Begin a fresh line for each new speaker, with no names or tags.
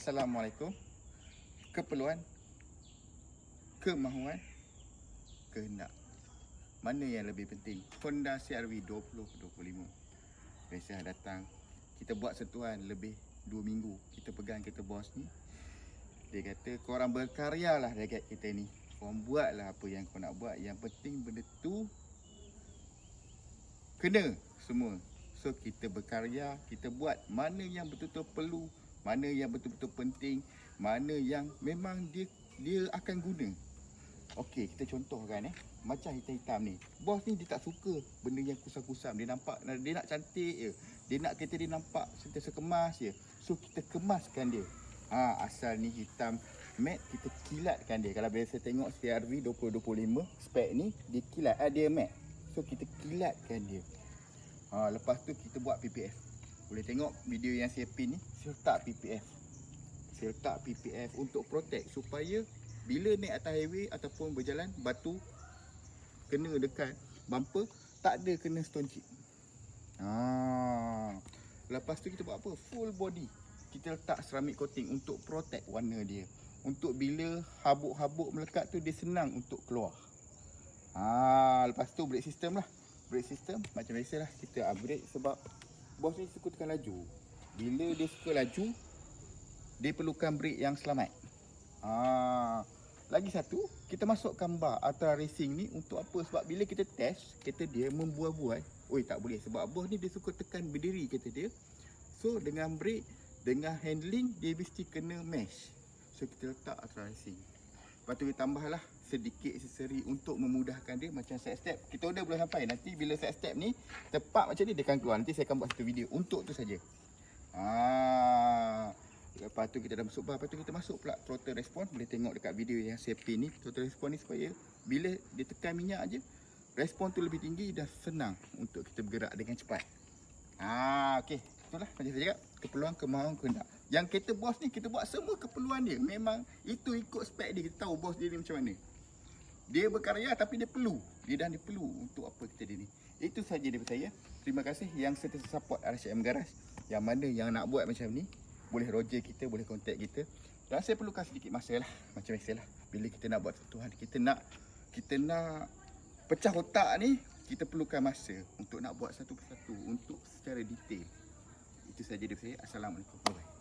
Assalamualaikum. Keperluan, kemahuan, kehendak. Mana yang lebih penting? Honda CR-V 2025. Biasa datang, kita buat sentuhan lebih 2 minggu. Kita pegang kita bos ni. Dia kata korang berkarya lah dekat kita ni. Korang buat lah apa yang kau nak buat. Yang penting benda tu kena semua. So kita berkarya, kita buat mana yang betul-betul perlu, mana yang betul-betul penting, mana yang memang dia akan guna. Okey, kita contohkan macam hitam-hitam ni. Bos ni dia tak suka benda yang kusam-kusam. Dia nak cantik je. Dia nak kereta dia nampak sentiasa kemas je. So kita kemaskan dia. Asal ni hitam matte, kita kilatkan dia. Kalau biasa tengok CR-V 2025 spek ni, dia kilat, dia matte. So kita kilatkan dia. Lepas tu kita buat PPF. Boleh tengok video yang saya pin ni, saya letak PPF. Saya letak PPF untuk protect supaya bila naik atas highway ataupun berjalan, batu kena dekat bumper, tak ada kena stone chip. Lepas tu kita buat apa? Full body. Kita letak ceramic coating untuk protect warna dia. Untuk bila habuk-habuk melekat tu, dia senang untuk keluar. Lepas tu brake system lah. Brake system macam biasalah kita upgrade sebab bos ni suka tekan laju. Bila dia suka laju, dia perlukan brake yang selamat. Lagi satu, kita masukkan bar Ultra Racing ni untuk apa? Sebab bila kita test, kereta dia membuat-buat. Tak boleh sebab bos ni dia suka tekan berdiri kereta dia. So dengan brake, dengan handling, dia mesti kena mesh. So kita letak Ultra Racing. Lepas tu kita tambahlah sedikit aksesori untuk memudahkan dia. Macam side step, kita order belum sampai. Nanti bila side step ni tepat macam ni, dia akan keluar. Nanti saya akan buat satu video untuk tu saja. Lepas tu kita dah masuk bar. Lepas tu kita masuk pula throttle response. Boleh tengok dekat video yang saya pin ni. Throttle response ni supaya bila dia tekan minyak je, respon tu lebih tinggi dan senang untuk kita bergerak dengan cepat. Okey, itulah macam saya cakap, keperluan, kemahuan, kehendak. Yang kereta bos ni kita buat semua keperluan dia. Memang itu ikut spek dia. Kita tahu bos dia ni macam mana. Dia berkarya tapi dia perlu. Dia perlu untuk apa kita dia ni. Itu saja daripada saya. Terima kasih yang sentiasa support RCM Garage. Yang mana yang nak buat macam ni, boleh roger kita, boleh contact kita. Dan saya perlukan sedikit masa lah. Macam biasalah, bila kita nak buat sentuhan, kita nak pecah otak ni, kita perlukan masa untuk nak buat satu persatu, untuk secara detail. Itu saja daripada saya. Assalamualaikum. Bye-bye.